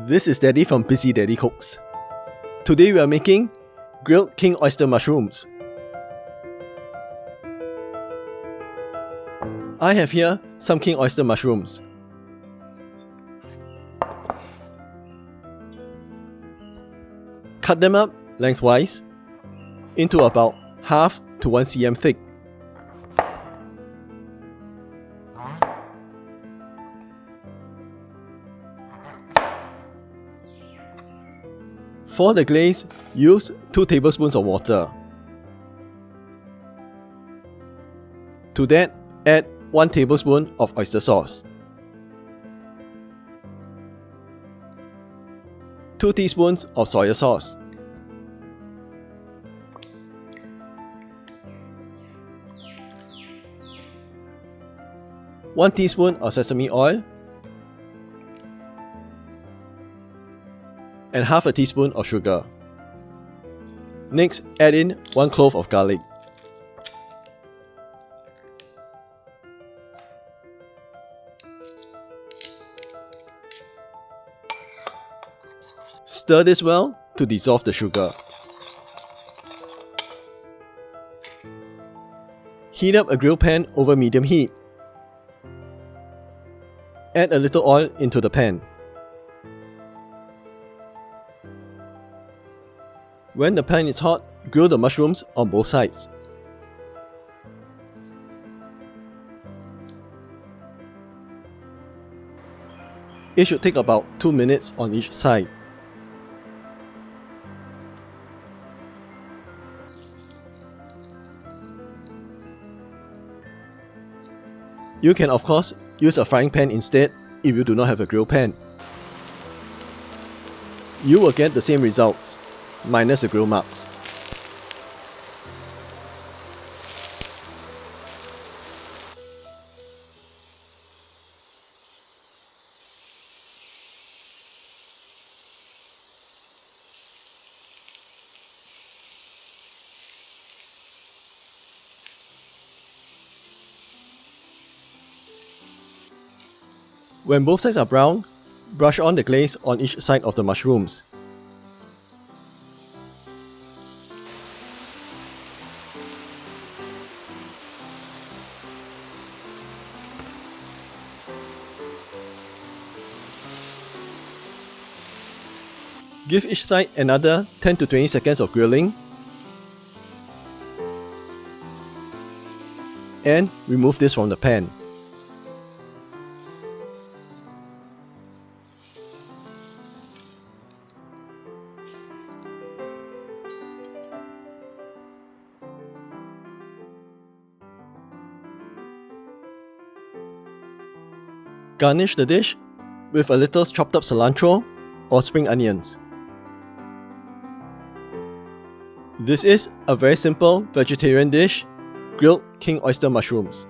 This is Daddy from Busy Daddy Cooks. Today we are making grilled King Oyster Mushrooms. I have here some King Oyster Mushrooms. Cut them up lengthwise into about half to 1 cm thick. For the glaze, use 2 tablespoons of water. To that, add 1 tablespoon of oyster sauce, 2 teaspoons of soy sauce, 1 teaspoon of sesame oil, and half a teaspoon of sugar. Next, add in 1 clove of garlic. Stir this well to dissolve the sugar. Heat up a grill pan over medium heat. Add a little oil into the pan. When the pan is hot, grill the mushrooms on both sides. It should take about 2 minutes on each side. You can of course use a frying pan instead if you do not have a grill pan. You will get the same results, minus the grill marks. When both sides are brown, brush on the glaze on each side of the mushrooms. Give each side another 10 to 20 seconds of grilling and remove this from the pan. Garnish the dish with a little chopped up cilantro or spring onions. This is a very simple vegetarian dish, grilled King Oyster Mushrooms.